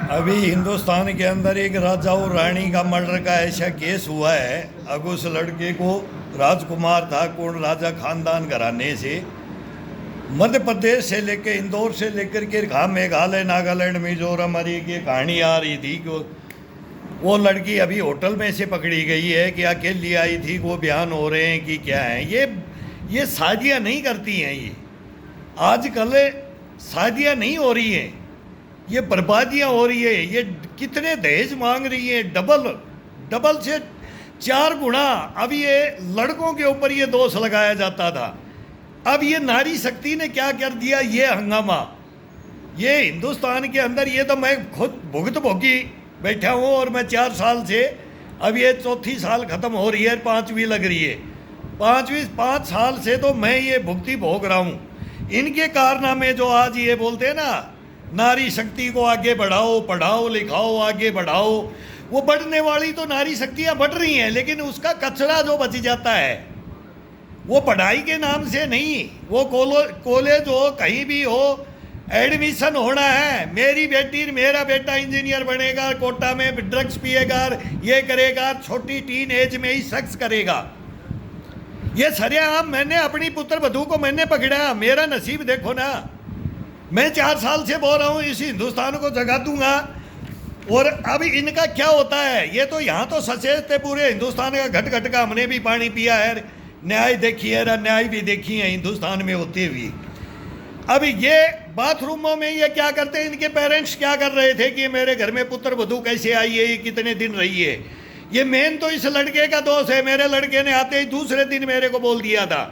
अभी हिंदुस्तान के अंदर एक राजा और रानी का मर्डर का ऐसा केस हुआ है। अब उस लड़के को राजकुमार था, कौन राजा खानदान घराने से, मध्य प्रदेश से लेकर इंदौर से लेकर के मेघालय, नागालैंड, मिजोरम, और ये कहानी आ रही थी कि वो लड़की अभी होटल में से पकड़ी गई है कि अकेली आई थी। वो बयान हो रहे हैं कि क्या है ये शादियाँ नहीं करती हैं। ये आजकल शादियाँ नहीं हो रही हैं, ये बर्बादियाँ हो रही है। ये कितने दहेज मांग रही है, डबल से 4 गुना। अब ये लड़कों के ऊपर ये दोष लगाया जाता था, अब ये नारी शक्ति ने क्या कर दिया, ये हंगामा। ये हिंदुस्तान के अंदर, ये तो मैं खुद भुगत भोगी बैठा हूँ, और मैं 4 साल से, अब ये चौथी साल ख़त्म हो रही है, 5वीं लग रही है। 5 साल से तो मैं ये भुगती भोग रहा हूँ। इनके कारनामे जो आज ये बोलते हैं ना, नारी शक्ति को आगे बढ़ाओ, पढ़ाओ लिखाओ, आगे बढ़ाओ, वो बढ़ने वाली तो नारी शक्तियाँ बढ़ रही हैं, लेकिन उसका कचरा जो बच जाता है वो पढ़ाई के नाम से नहीं। वो कॉलेज हो, कहीं भी हो, एडमिशन होना है। मेरी बेटी, मेरा बेटा इंजीनियर बनेगा, कोटा में ड्रग्स पिएगा, ये करेगा, छोटी टीन एज में ही सेक्स करेगा। ये सरेआम मैंने अपनी पुत्र वधू को मैंने पकड़ा। मेरा नसीब देखो ना, मैं 4 साल से बोल रहा हूँ इस हिंदुस्तान को जगा दूंगा। और अब इनका क्या होता है, ये तो यहाँ तो सचेत थे पूरे हिंदुस्तान का, घट घट का हमने भी पानी पिया है, न्याय देखी है, अन्याय भी देखी है हिंदुस्तान में होती हुई। अब ये बाथरूमों में ये क्या करते हैं, इनके पेरेंट्स क्या कर रहे थे कि मेरे घर में पुत्र वधू कैसे आई है, ये कितने दिन रही है। ये मेन तो इस लड़के का दोष है। मेरे लड़के ने आते ही दूसरे दिन मेरे को बोल दिया था,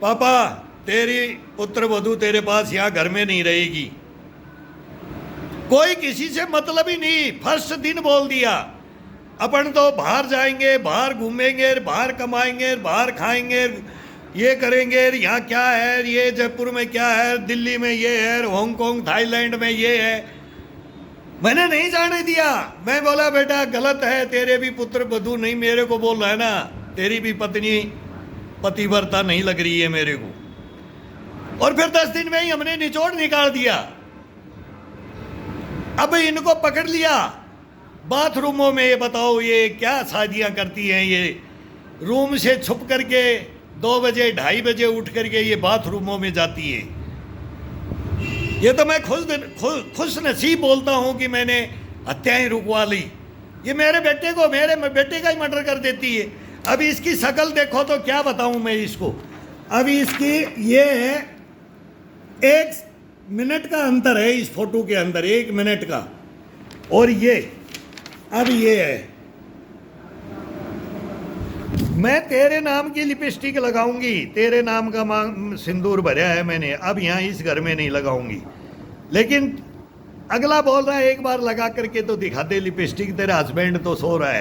पापा तेरी पुत्र वधू तेरे पास यहाँ घर में नहीं रहेगी। कोई किसी से मतलब ही नहीं, फर्स्ट दिन बोल दिया, अपन तो बाहर जाएंगे, बाहर घूमेंगे, बाहर कमाएंगे, बाहर खाएंगे, ये करेंगे, यहाँ क्या है, ये जयपुर में क्या है, दिल्ली में ये है, हांगकांग थाईलैंड में ये है। मैंने नहीं जाने दिया। मैं बोला बेटा गलत है, तेरे भी पुत्र वधू नहीं, मेरे को बोल रहा है ना, तेरी भी पत्नी पतिव्रता नहीं लग रही है मेरे को। और फिर 10 दिन में ही हमने निचोड़ निकाल दिया। अब इनको पकड़ लिया बाथरूमों में। ये बताओ ये क्या शादियां करती हैं, ये रूम से छुप करके 2 बजे 2:30 बजे उठ करके ये बाथरूमों में जाती है। ये तो मैं खुश नसीब बोलता हूँ कि मैंने हत्याएं रुकवा ली। ये मेरे बेटे का ही मर्डर कर देती है। अब इसकी शक्ल देखो तो क्या बताऊँ मैं इसको। अभी इसकी ये है, 1 मिनट का अंतर है इस फोटो के अंदर, 1 मिनट का। और ये अब ये है, मैं तेरे नाम की लिपस्टिक लगाऊंगी, तेरे नाम का सिंदूर भरा है मैंने, अब यहाँ इस घर में नहीं लगाऊंगी। लेकिन अगला बोल रहा है एक बार लगा करके तो दिखा दे लिपस्टिक, तेरा हस्बैंड तो सो रहा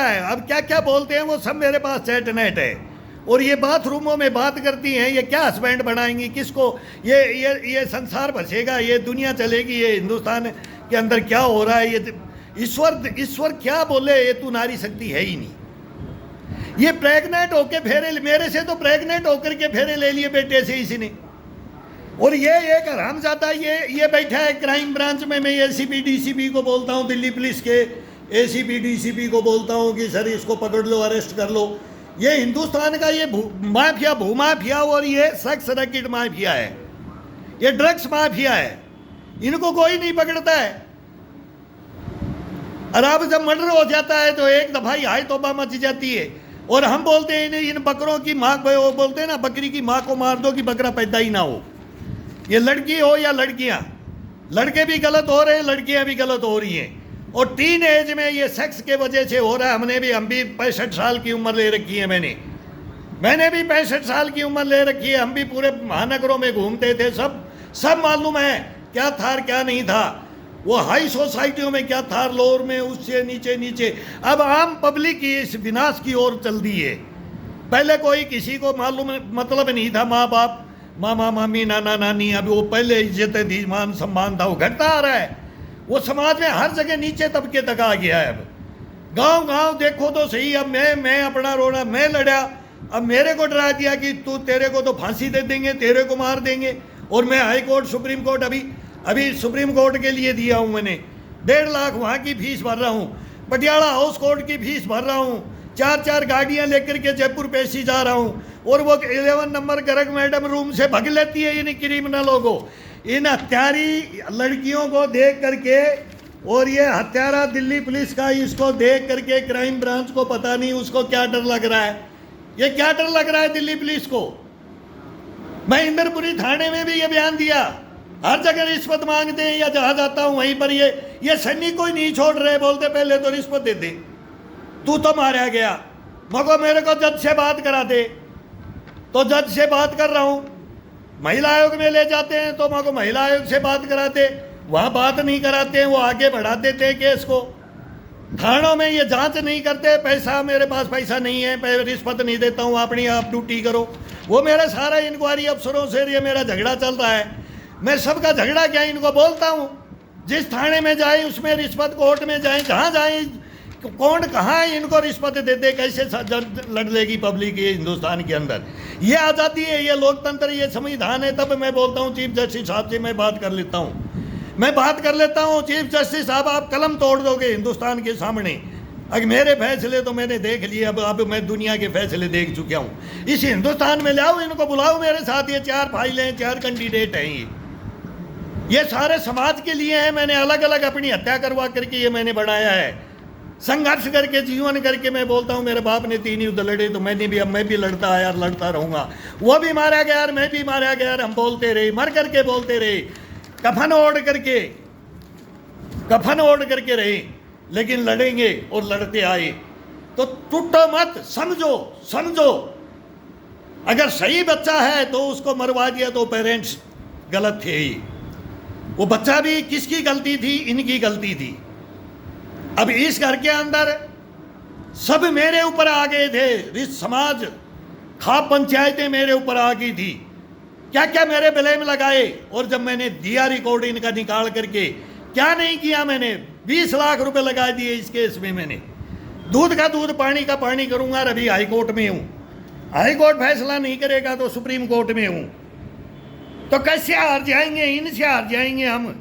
है। अब क्या क्या बोलते हैं वो सब मेरे पास चैट नेट है। और ये बाथरूमों में बात करती हैं, ये क्या हस्बैंड बनाएंगी किसको। ये संसार बचेगा, ये दुनिया चलेगी, ये हिंदुस्तान के अंदर क्या हो रहा है। ये ईश्वर क्या बोले, ये तू नारी शक्ति है ही नहीं। ये प्रेग्नेंट होके फेरे, मेरे से तो प्रेग्नेंट होकर के फेरे ले लिए बेटे से इसने। और ये एक हरामजादा ये बैठा है क्राइम ब्रांच में। मैं एसीपी डीसीपी को बोलता हूँ, दिल्ली पुलिस के एसीपी डीसीपी को बोलता हूँ कि सर इसको पकड़ लो, अरेस्ट कर लो। ये हिंदुस्तान का ये भूमाफिया और ये सेक्स रैकेट माफिया है, ये ड्रग्स माफिया है। इनको कोई नहीं पकड़ता है। और अब जब मर्डर हो जाता है तो एक दफा ही हाय तौबा मच जाती है। और हम बोलते हैं इन बकरों की माँ को, वो बोलते हैं ना बकरी की माँ को मार दो कि बकरा पैदा ही ना हो। ये लड़की हो या लड़कियां, लड़के भी गलत हो रहे हैं, लड़कियां भी गलत हो रही हैं। और टीन एज में ये सेक्स के वजह से हो रहा है। हम भी 65 साल की उम्र ले रखी है। मैंने भी 65 साल की उम्र ले रखी है। हम भी पूरे महानगरों में घूमते थे, सब मालूम है क्या था क्या नहीं था। वो हाई सोसाइटियों में क्या था, लोअर में, उससे नीचे। अब आम पब्लिक की इस विनाश की ओर चल दी है। पहले कोई किसी को मालूम मतलब नहीं था, माँ बाप, मामा मामी, नाना नानी, अब वो पहले इज्जत थी, मान सम्मान था, वो घटता आ रहा है। वो समाज में हर जगह नीचे तबके तक आ गया है। अब गांव देखो तो सही। अब मैं अपना रोना मैं लड़ा, अब मेरे को डरा दिया कि तेरे को तो फांसी दे देंगे, तेरे को मार देंगे। और मैं हाई कोर्ट सुप्रीम कोर्ट अभी सुप्रीम कोर्ट के लिए दिया हूँ मैंने, 1.5 लाख वहाँ की फीस भर रहा हूँ, पटियाला हाउस कोर्ट की फीस भर रहा हूँ, 4 गाड़ियाँ लेकर के जयपुर पेशी जा रहा हूँ, और वो 11 नंबर गर्ग मैडम रूम से भग लेती है इन क्रिमिनलों को, इन हत्यारी लड़कियों को देख करके। और ये हत्यारा दिल्ली पुलिस का, इसको देख करके क्राइम ब्रांच को पता नहीं उसको क्या डर लग रहा है, ये क्या डर लग रहा है दिल्ली पुलिस को। मैं इंद्रपुरी थाने में भी ये बयान दिया, हर जगह रिश्वत मांगते हैं, या जहाँ जाता हूँ वहीं पर ये सन्नी कोई नहीं छोड़ रहे, बोलते पहले तो रिश्वत दे दे, तू तो मारा गया, मगर मेरे को जज से बात करा दे, तो जज से बात कर रहा हूँ। महिला आयोग में ले जाते हैं तो मगर महिला आयोग से बात कराते, वहाँ बात नहीं कराते हैं, वो आगे बढ़ा देते हैं केस को। थानों में ये जांच नहीं करते, पैसा मेरे पास पैसा नहीं है, रिश्वत नहीं देता हूँ, अपनी आप ड्यूटी करो। वो मेरा सारा इंक्वायरी अफसरों से ये मेरा झगड़ा चल रहा है, मैं सबका झगड़ा क्या इनको बोलता हूँ, जिस थाने में जाए उसमें रिश्वत, कोर्ट में जाए, जहाँ जाए, कौन कहाँ इनको रिश्वत दे दे, कैसे लड़ लेगी पब्लिक ये हिंदुस्तान के अंदर। ये आज़ादी है, ये लोकतंत्र, ये संविधान है। तब मैं बोलता हूँ चीफ जस्टिस साहब से मैं बात कर लेता हूँ, चीफ जस्टिस साहब आप कलम तोड़ दोगे हिंदुस्तान के सामने। अगर मेरे फैसले तो मैंने देख लिए, अब मैं दुनिया के फैसले देख चुका हूँ। इस हिंदुस्तान में लाओ, इनको बुलाओ मेरे साथ, ये 4 फाइलें हैं, 4 कैंडिडेट हैं, ये सारे समाज के लिए हैं। मैंने अलग अलग अपनी हत्या करवा करके ये मैंने बनाया है, संघर्ष करके, जीवन करके। मैं बोलता हूँ मेरे बाप ने 3 युद्ध लड़े, तो मैं भी लड़ता आया, लड़ता रहूँगा। वो भी मारा गया, मैं भी मारा गया, हम बोलते रहे, मर करके बोलते रहे, कफन ओढ़ करके रहे, लेकिन लड़ेंगे और लड़ते आए। तो टूटो मत, समझो। अगर सही बच्चा है तो उसको मरवा दिया तो पेरेंट्स गलत थे ही। वो बच्चा भी किसकी गलती थी? इनकी गलती थी। अब इस घर के अंदर सब मेरे ऊपर आ गए थे, समाज, खाप पंचायतें मेरे ऊपर आ गई थी, क्या क्या मेरे ब्लेम लगाए। और जब मैंने दिया रिकॉर्ड इनका निकाल करके, क्या नहीं किया मैंने, 20 लाख रुपए लगा दिए इस केस में। मैंने दूध का दूध, पानी का पानी करूंगा। अभी हाई कोर्ट में हूं, हाई कोर्ट फैसला नहीं करेगा तो सुप्रीम कोर्ट में हूं। तो कैसे हार जाएंगे? इनसे हार जाएंगे हम,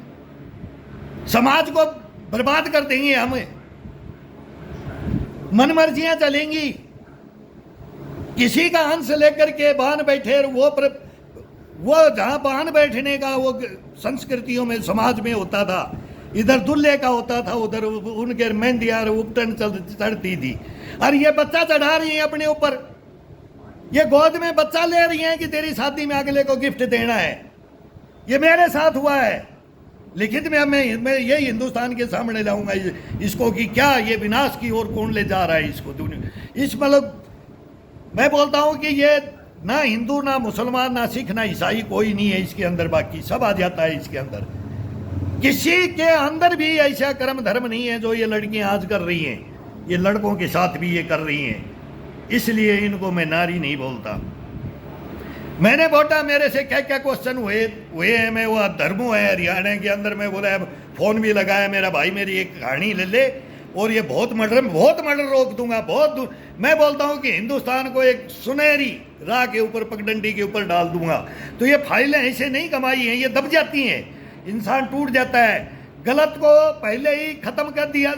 समाज को बर्बाद कर देंगे हम, मनमर्जियां चलेंगी। किसी का अंश लेकर के बांध बैठे, वो जहां बांध बैठने का वो संस्कृतियों में, समाज में होता था, इधर दुल्हे का होता था, उधर उनके मेहंदियार उपटन चढ़ती थी। और ये बच्चा चढ़ा रही है अपने ऊपर, ये गोद में बच्चा ले रही है कि तेरी शादी में अगले को गिफ्ट देना है। ये मेरे साथ हुआ है, लिखित में मैं ये हिंदुस्तान के सामने लाऊंगा इसको कि क्या ये विनाश की ओर कौन ले जा रहा है इसको। इस मतलब मैं बोलता हूँ कि ये ना हिंदू, ना मुसलमान, ना सिख, ना ईसाई, कोई नहीं है इसके अंदर, बाकी सब आ जाता है इसके अंदर। किसी के अंदर भी ऐसा कर्म धर्म नहीं है जो ये लड़कियां आज कर रही हैं, ये लड़कों के साथ भी ये कर रही हैं। इसलिए इनको मैं नारी नहीं बोलता। मैंने बोला मेरे से क्या क्या क्वेश्चन हुए हैं, मैं वो धर्मों है हरियाणा के अंदर, मैं बोला फ़ोन भी लगाया, मेरा भाई मेरी एक कहानी ले ले और ये बहुत मर्डर रोक दूंगा, बहुत। मैं बोलता हूँ कि हिंदुस्तान को एक सुनहरी राह के ऊपर, पगडंडी के ऊपर डाल दूंगा। तो ये फाइलें ऐसे नहीं कमाई हैं, ये दब जाती हैं, इंसान टूट जाता है। गलत को पहले ही ख़त्म कर दिया।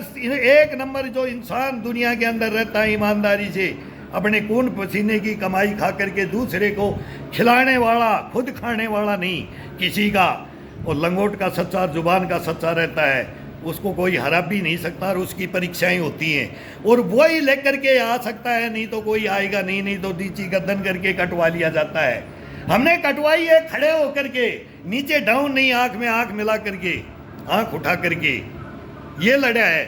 1 नंबर जो इंसान दुनिया के अंदर रहता है ईमानदारी से, अपने खून पसीने की कमाई खा करके दूसरे को खिलाने वाला, खुद खाने वाला नहीं किसी का, और लंगोट का सच्चा, जुबान का सच्चा रहता है, उसको कोई हरा भी नहीं सकता। और उसकी परीक्षाएं होती हैं और वही लेकर के आ सकता है, नहीं तो कोई आएगा नहीं तो नीची गर्दन करके कटवा लिया जाता है। हमने कटवाई है खड़े होकर के, नीचे डाउन नहीं, आंख में आंख मिला करके, आंख उठा करके ये लड़ा है।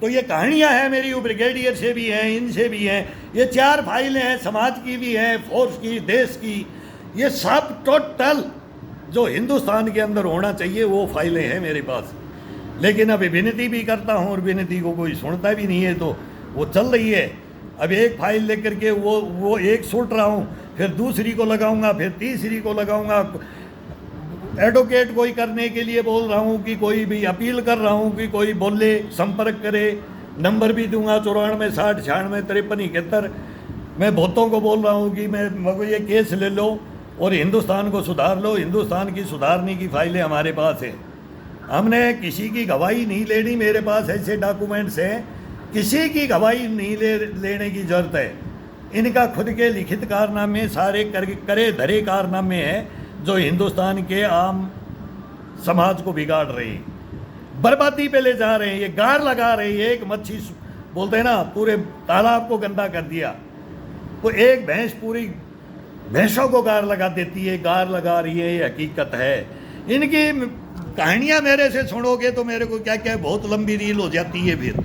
तो ये कहानियां हैं मेरी, ब्रिगेडियर से भी हैं, इनसे भी हैं। ये 4 फाइलें हैं, समाज की भी हैं, फोर्स की, देश की, ये सब टोटल जो हिंदुस्तान के अंदर होना चाहिए वो फाइलें हैं मेरे पास। लेकिन अभी विनती भी करता हूँ और विनती को कोई सुनता भी नहीं है, तो वो चल रही है। अब एक फाइल लेकर के वो एक सुट रहा हूँ, फिर दूसरी को लगाऊंगा, फिर तीसरी को लगाऊंगा। एडवोकेट कोई करने के लिए बोल रहा हूँ कि कोई भी अपील कर रहा हूँ कि कोई बोले, संपर्क करे, नंबर भी दूंगा 94 60 96 53 71। मैं बहुतों को बोल रहा हूँ कि मैं ये केस ले लो और हिंदुस्तान को सुधार लो। हिंदुस्तान की सुधारने की फाइलें हमारे पास है, हमने किसी की गवाही नहीं लेनी। मेरे पास ऐसे डॉक्यूमेंट्स हैं, किसी की गवाही नहीं लेने की जरूरत है। इनका खुद के लिखित कारनामे सारे करे धरे कारनामे हैं जो हिंदुस्तान के आम समाज को बिगाड़ रहे हैं, बर्बादी पे ले जा रहे हैं। ये गार लगा रहे हैं। एक मच्छी बोलते हैं ना, पूरे तालाब को गंदा कर दिया। वो एक भैंस पूरी भैंसों को गार लगा देती है, गार लगा रही है, ये हकीकत है। इनकी कहानियां मेरे से सुनोगे तो मेरे को क्या क्या बहुत लंबी रील हो जाती है। फिर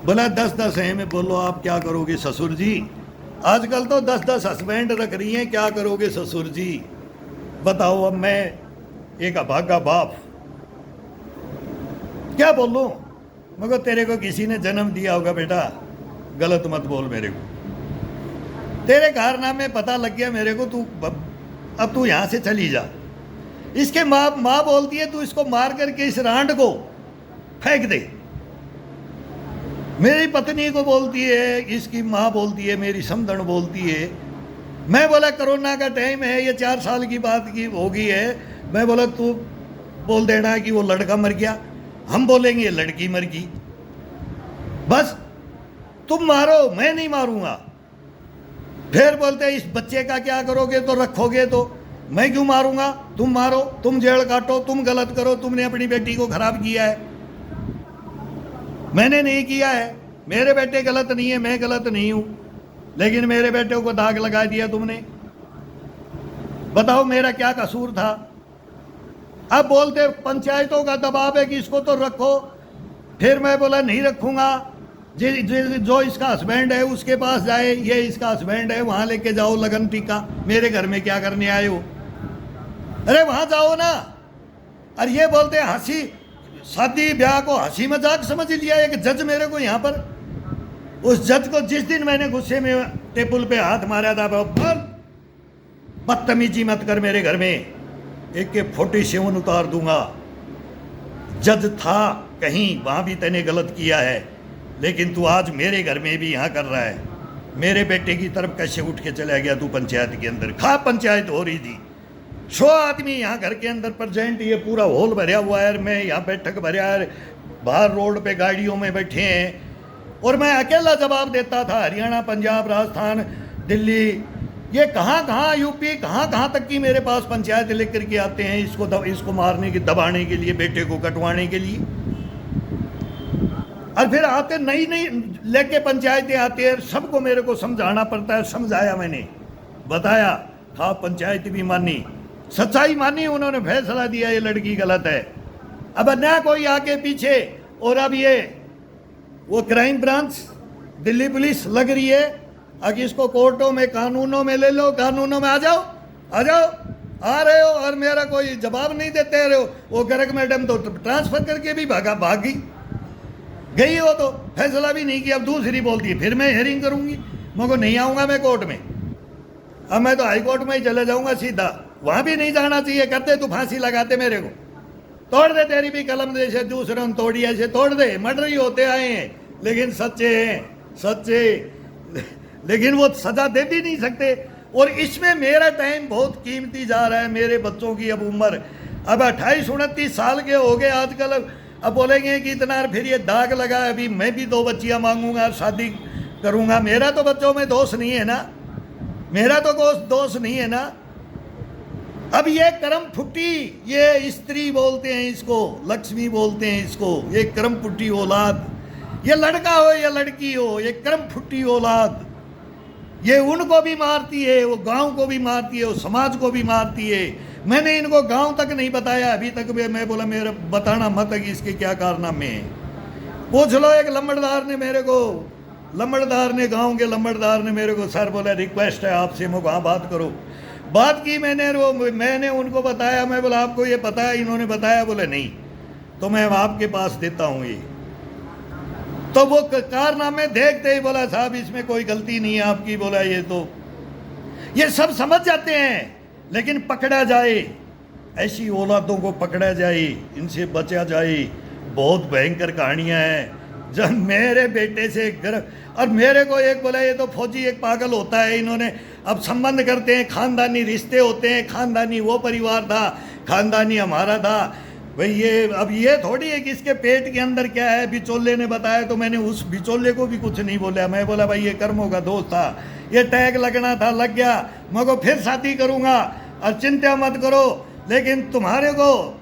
बोला 10-10 है, मैं बोलो आप क्या करोगे ससुर जी। आजकल तो 10-10 हस्बैंड रख रही हैं, क्या करोगे ससुर जी बताओ। अब मैं एक अभागा बाप क्या बोलूं, मगर तेरे को किसी ने जन्म दिया होगा बेटा, गलत मत बोल मेरे को। तेरे कारनामे पता लग गया मेरे को, अब तू यहां से चली जा। इसके माँ बोलती है तू इसको मार करके इस रांड को फेंक दे। मेरी पत्नी को बोलती है, इसकी माँ बोलती है, मेरी समधन बोलती है। मैं बोला कोरोना का टाइम है, ये 4 साल की बात की होगी है। मैं बोला तू बोल देना कि वो लड़का मर गया, हम बोलेंगे लड़की मर गई। बस तुम मारो, मैं नहीं मारूंगा। फिर बोलते इस बच्चे का क्या करोगे, तो रखोगे तो मैं क्यों मारूंगा, तुम मारो, तुम जेल काटो, तुम गलत करो। तुमने अपनी बेटी को खराब किया है, मैंने नहीं किया है। मेरे बेटे गलत नहीं है, मैं गलत नहीं हूं, लेकिन मेरे बेटे को दाग लगा दिया तुमने। बताओ मेरा क्या कसूर था। अब बोलते पंचायतों का दबाव है कि इसको तो रखो। फिर मैं बोला नहीं रखूंगा। जो इसका हस्बैंड है उसके पास जाए, ये इसका हस्बैंड है, वहां लेके जाओ लगन टीका। मेरे घर में क्या करने आए हो, अरे वहां जाओ ना। और ये बोलते हंसी, शादी ब्याह को हंसी मजाक समझ लिया। एक जज मेरे को यहाँ पर, उस जज को जिस दिन मैंने गुस्से में टेबल पे हाथ मारा था, बदतमीजी मत कर मेरे घर में, AK-47 उतार दूंगा। जज था कहीं, वहां भी तैने गलत किया है, लेकिन तू आज मेरे घर में भी यहाँ कर रहा है। मेरे बेटे की तरफ कैसे उठ के चला गया तू पंचायत के अंदर। खा पंचायत हो रही थी, 100 आदमी यहाँ घर के अंदर प्रेजेंट, ये पूरा हॉल भरा हुआ है, मैं यहाँ बैठक भरा है, बाहर रोड पे गाड़ियों में बैठे हैं, और मैं अकेला जवाब देता था। हरियाणा, पंजाब, राजस्थान, दिल्ली, ये कहाँ यूपी, कहाँ तक की मेरे पास पंचायत लेकर के आते हैं इसको मारने की, दबाने के लिए, बेटे को कटवाने के लिए। और फिर आते नई लेके पंचायतें आती है, सबको मेरे को समझाना पड़ता है। समझाया मैंने, बताया, हाँ पंचायत भी मानी, सच्चाई मानी, उन्होंने फैसला दिया ये लड़की गलत है। अब न कोई आगे पीछे, और अब ये वो क्राइम ब्रांच, दिल्ली पुलिस लग रही है, अब इसको कोर्टों में, कानूनों में ले लो, कानूनों में आ जाओ, आ रहे हो, और मेरा कोई जवाब नहीं देते रहे हो। वो गर्ग मैडम तो ट्रांसफर करके भी भागी गई हो, तो फैसला भी नहीं किया। अब दूसरी बोलती है फिर मैं हेयरिंग करूंगी, मगर नहीं आऊंगा मैं कोर्ट में। अब मैं तो हाई कोर्ट में ही चले जाऊंगा सीधा, वहां भी नहीं जाना चाहिए। करते तू फांसी लगाते मेरे को, तोड़ दे तेरी भी कलम, जैसे दूसरों तोड़ी ऐसे तोड़ दे। मर्डर ही होते आए हैं, लेकिन सच्चे हैं, सच्चे, लेकिन वो सजा दे भी नहीं सकते। और इसमें मेरा टाइम बहुत कीमती जा रहा है। मेरे बच्चों की अब उम्र, अब 28-29 साल के हो गए आजकल। अब बोलेंगे कि इतना, फिर ये दाग लगा, अभी मैं भी 2 बच्चियां मांगूंगा, शादी करूंगा। मेरा तो बच्चों में दोष नहीं है ना, मेरा तो दोष नहीं है ना। अब ये कर्म फुट्टी, ये स्त्री बोलते हैं इसको, लक्ष्मी बोलते हैं इसको, ये कर्म फुट्टी औलाद, ये लड़का हो या लड़की हो, ये कर्म फुट्टी औलाद, ये उनको भी मारती है, वो गांव को भी मारती है, वो समाज को भी मारती है। मैंने इनको गांव तक नहीं बताया अभी तक भी। मैं बोला मेरा बताना मत कि इसके क्या कारनामे हैं। पूछ लो, एक लंबड़दार ने मेरे को, गांव के लंबड़दार ने मेरे को, सर बोला रिक्वेस्ट है आपसे, मैं वहाँ बात करो। बात की मैंने उनको बताया। मैं बोला आपको ये पता है, इन्होंने बताया, बोले नहीं, तो मैं आपके पास देता हूँ ये। तो वो कारनामे देखते ही बोला साहब इसमें कोई गलती नहीं है आपकी। बोला ये सब समझ जाते हैं, लेकिन पकड़ा जाए, ऐसी औलादों को पकड़ा जाए, इनसे बचा जाए। बहुत भयंकर कहानियां हैं। जब मेरे बेटे से और मेरे को एक बोला ये तो फौजी एक पागल होता है, इन्होंने अब संबंध करते हैं, खानदानी रिश्ते होते हैं, खानदानी वो परिवार था, खानदानी हमारा था भाई। ये अब ये थोड़ी है कि इसके पेट के अंदर क्या है, बिचौले ने बताया तो मैंने उस बिचौले को भी कुछ नहीं बोला। मैं बोला भाई ये कर्मों का दोस्त था, ये टैग लगना था, लग गया, मैं को फिर शादी करूँगा और चिंता मत करो, लेकिन तुम्हारे को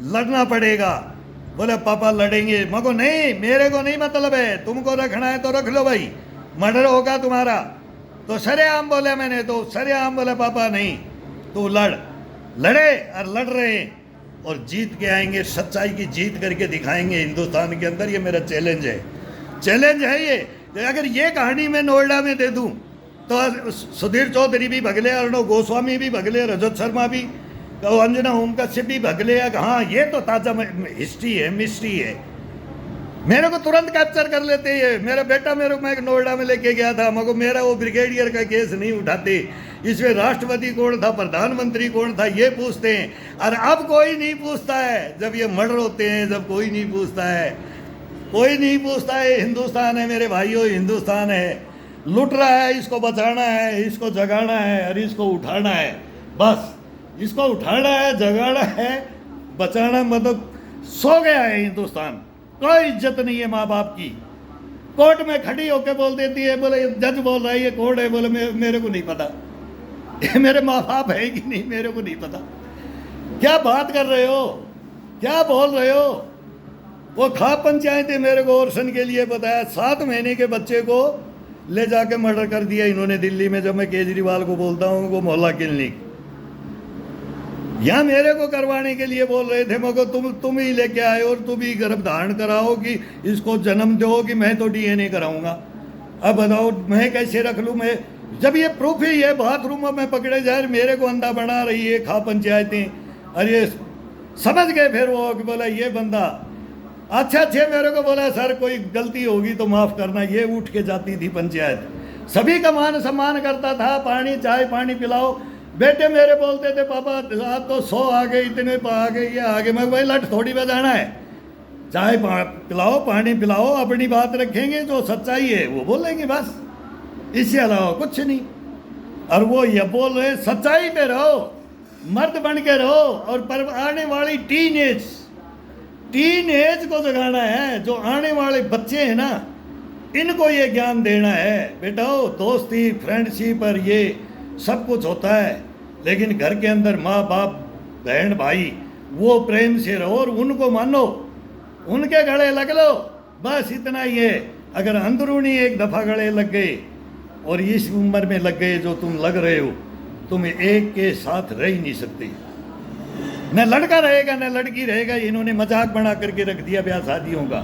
लड़ना पड़ेगा। बोले पापा लड़ेंगे। मैं को नहीं, मेरे को नहीं मतलब है, तुमको रखना है तो रख लो भाई, मर्डर होगा तुम्हारा। तो सरेआम बोले मैंने, तो सरेआम बोले पापा नहीं तू लड़े और लड़ रहे हैं और जीत के आएंगे, सच्चाई की जीत करके दिखाएंगे हिंदुस्तान के अंदर। ये मेरा चैलेंज है, चैलेंज है ये। अगर ये कहानी मैं नोएडा में दे दूं तो सुधीर चौधरी भी भगले, अर्णव गोस्वामी भी भगले, रजत शर्मा भी, तो अंजना ओम कश्यप भी भगले। हाँ ये तो ताज़ा हिस्ट्री है, मिस्ट्री है, मेरे को तुरंत कैप्चर कर लेते हैं। मेरा बेटा मेरे को मैं नोएडा में लेके गया था, मगर मेरा वो ब्रिगेडियर का केस नहीं उठाते, इसमें राष्ट्रपति कौन था, प्रधानमंत्री कौन था ये पूछते हैं। और अब कोई नहीं पूछता है, जब ये मर्डर होते हैं, जब कोई नहीं पूछता है, कोई नहीं पूछता है। हिंदुस्तान है मेरे भाइयों, हिंदुस्तान है, लुट रहा है, इसको बचाना है, इसको जगाना है और इसको उठाना है। बस इसको उठाना है, जगाना है, बचाना, मतलब सो गया है हिंदुस्तान। कोई इज्जत नहीं है माँ बाप की। कोर्ट में खड़ी होकर बोल देती है, बोले जज बोल रहा है ये कोर्ट है, बोले मेरे को नहीं पता ये मेरे माँ बाप है कि नहीं, मेरे को नहीं पता। क्या बात कर रहे हो, क्या बोल रहे हो। वो खा पंचायत मेरे को ऑर्सन के लिए बताया, 7 महीने के बच्चे को ले जाके मर्डर कर दिया इन्होंने दिल्ली में। जब मैं केजरीवाल को बोलता हूँ वो मोहल्ला क्लिनिक, यहाँ मेरे को करवाने के लिए बोल रहे थे, मगर तुम ही लेके आए और तुम ही गर्भधारण कराओ कि इसको जन्म दो कि मैं तो डीएनए कराऊंगा। अब बताओ मैं कैसे रख लूँ मैं, जब ये प्रूफ ही है बाथरूम में पकड़े जाए, मेरे को अंधा बना रही है खा पंचायतें। अरे समझ गए फिर वो कि बोला ये बंदा अच्छा मेरे को बोला सर कोई गलती होगी तो माफ़ करना। ये उठ के जाती थी पंचायत, सभी का मान सम्मान करता था, पानी चाय पानी पिलाओ। बेटे मेरे बोलते थे पापा आप तो 100 आ गए, इतने आ गए, ये आ गए। मैं भाई लट थोड़ी बजाना है, चाय पिलाओ पानी पिलाओ, अपनी बात रखेंगे, जो सच्चाई है वो बोलेंगे, बस इससे अलावा कुछ नहीं। और वो ये बोल रहे सच्चाई पे रहो, मर्द बन के रहो। और पर आने वाली टीन एज को जगाना है, जो आने वाले बच्चे हैं ना इनको ये ज्ञान देना है। बेटाओ दोस्ती फ्रेंडशिप और ये सब कुछ होता है, लेकिन घर के अंदर माँ बाप बहन भाई वो प्रेम से रहो और उनको मानो, उनके गले लग लो, बस इतना ही है। अगर अंदरूनी एक दफ़ा गले लग गए और इस उम्र में लग गए जो तुम लग रहे हो, तुम एक के साथ रह ही नहीं सकते। न लड़का रहेगा न लड़की रहेगा, इन्होंने मजाक बना करके रख दिया ब्याह शादियों का।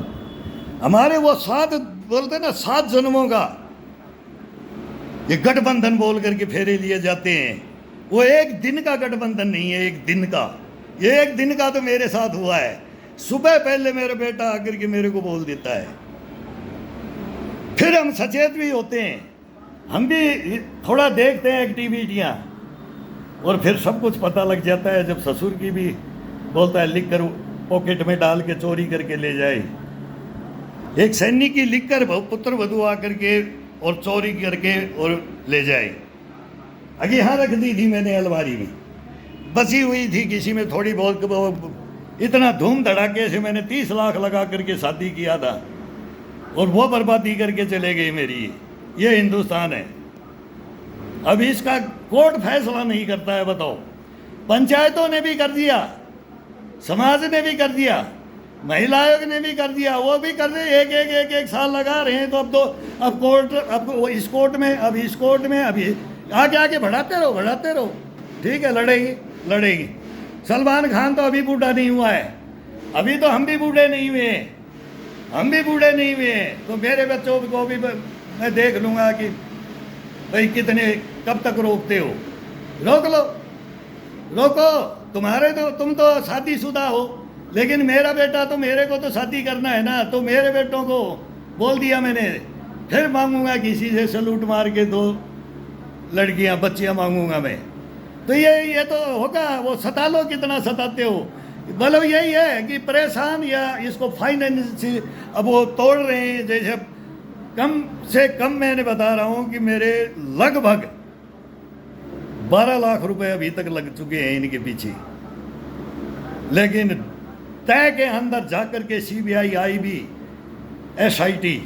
हमारे वो 7 बोलते ना 7 जन्मों का ये गठबंधन बोल करके फेरे लिए जाते हैं, वो एक दिन का गठबंधन नहीं है, एक दिन का। ये एक दिन का तो मेरे साथ हुआ है। सुबह पहले मेरा बेटा आकर के मेरे को बोल देता है, फिर हम सचेत भी होते हैं, हम भी थोड़ा देखते हैं एक्टिविटियाँ, और फिर सब कुछ पता लग जाता है। जब ससुर की भी बोलता है लिख कर पॉकेट में डाल के चोरी करके ले जाए, एक सैनिक की लिख कर पुत्र वधू आकर के और चोरी करके और ले जाए। अगे यहाँ रख दी थी मैंने अलमारी में, बसी हुई थी किसी में थोड़ी बहुत। इतना धूम धड़ाके से मैंने 30 लाख लगा करके शादी किया था और वो बर्बादी करके चले गए मेरी। ये हिंदुस्तान है। अब इसका कोर्ट फैसला नहीं करता है, बताओ। पंचायतों ने भी कर दिया, समाज ने भी कर दिया, महिला आयोग ने भी कर दिया, वो भी कर रहे, एक साल लगा रहे हैं। तो अब कोर्ट, अब इस कोर्ट में, अब इस कोर्ट में, अभी आगे बढ़ाते रहो। ठीक है, लड़ेंगे। सलमान खान तो अभी बूढ़ा नहीं हुआ है, अभी तो हम भी बूढ़े नहीं हुए हैं। तो मेरे बच्चों को भी मैं देख लूँगा कि भाई कितने कब तक रोकते हो। रोको। तुम तो शादीशुदा हो, लेकिन मेरा बेटा तो मेरे को तो शादी करना है ना। तो मेरे बेटों को बोल दिया मैंने, फिर मांगूंगा किसी से सलूट मार के 2 लड़कियां बच्चियां मांगूंगा मैं। तो ये तो होगा। वो सता लो, कितना सताते हो। मतलब यही है कि परेशान, या इसको फाइनेंस अब वो तोड़ रहे हैं। जैसे कम से कम मैंने बता रहा हूँ कि मेरे लगभग 12 लाख रुपए अभी तक लग चुके हैं इनके पीछे। लेकिन तय के अंदर जाकर के सीबीआई, आईबी, एसआईटी,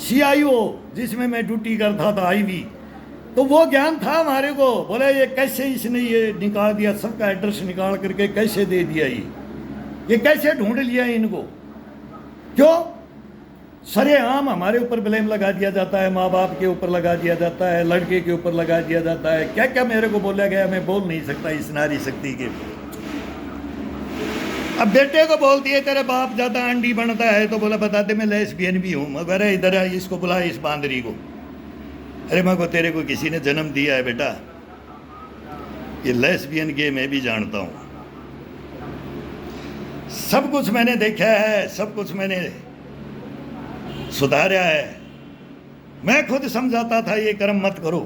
सीआईओ जिसमें मैं ड्यूटी करता था, आईबी, तो वो ज्ञान था हमारे को। बोले ये कैसे इसने ये निकाल दिया, सबका एड्रेस निकाल करके कैसे दे दिया, ये कैसे ढूंढ लिया इनको। क्यों सरेआम हमारे ऊपर ब्लेम लगा दिया जाता है, माँ बाप के ऊपर लगा दिया जाता है, लड़के के ऊपर लगा दिया जाता है। क्या क्या मेरे को बोला गया, मैं बोल नहीं सकता इस नारी शक्ति के। अब बेटे को बोलती है तेरे बाप ज्यादा अंडी बनता है, तो बोला बता दे मैं लेस्बियन भी हूँ। मगर इधर इसको बुला, इस बांदरी को। अरे माँ को तेरे को किसी ने जन्म दिया है बेटा, ये लेस्बियन गे मैं भी जानता हूँ, सब कुछ मैंने देखा है, सब कुछ मैंने सुधारा है। मैं खुद समझाता था ये कर्म मत करो,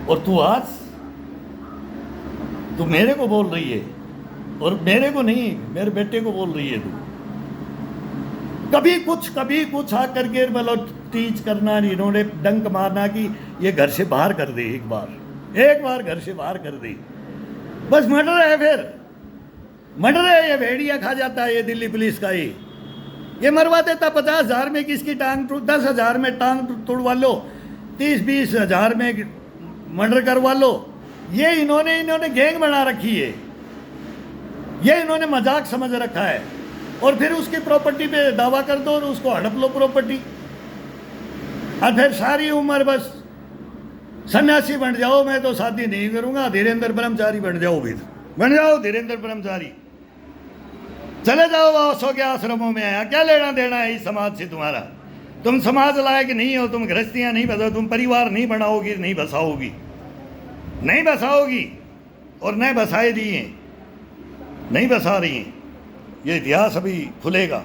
और तू आज तू मेरे को बोल रही है, और मेरे को नहीं, मेरे बेटे को बोल रही है तू। कभी कुछ आकर के मतलब टीच करना, इन्होंने डंक मारना कि ये घर से बाहर कर दे, एक बार घर से बाहर कर दे, बस मर्डर है। फिर मर्डर है, ये भेड़िया खा जाता है ये दिल्ली पुलिस का। ये मरवा देता 50,000 में किसकी टांग, 10,000 में टांग तोड़वा लो, 30-20 हज़ार में मर्डर करवा लो। ये इन्होंने गैंग बना रखी है, ये इन्होंने मजाक समझ रखा है। और फिर उसकी प्रॉपर्टी पे दावा कर दो और उसको हड़प लो प्रॉपर्टी, और फिर सारी उम्र बस सन्यासी बन जाओ, मैं तो शादी नहीं करूंगा, धीरेन्द्र ब्रह्मचारी बन जाओ, भी बन जाओ धीरेन्द्र ब्रह्मचारी, चले जाओ वासों के आश्रमों में। आया क्या लेना देना है इस समाज से तुम्हारा? तुम समाज लायक नहीं हो, तुम गृहस्थियां नहीं बसाओ, तुम परिवार नहीं बनाओगी, नहीं बसाओगी, और नहीं बसाए दिए, नहीं बसा रही हैं। ये इतिहास अभी खुलेगा।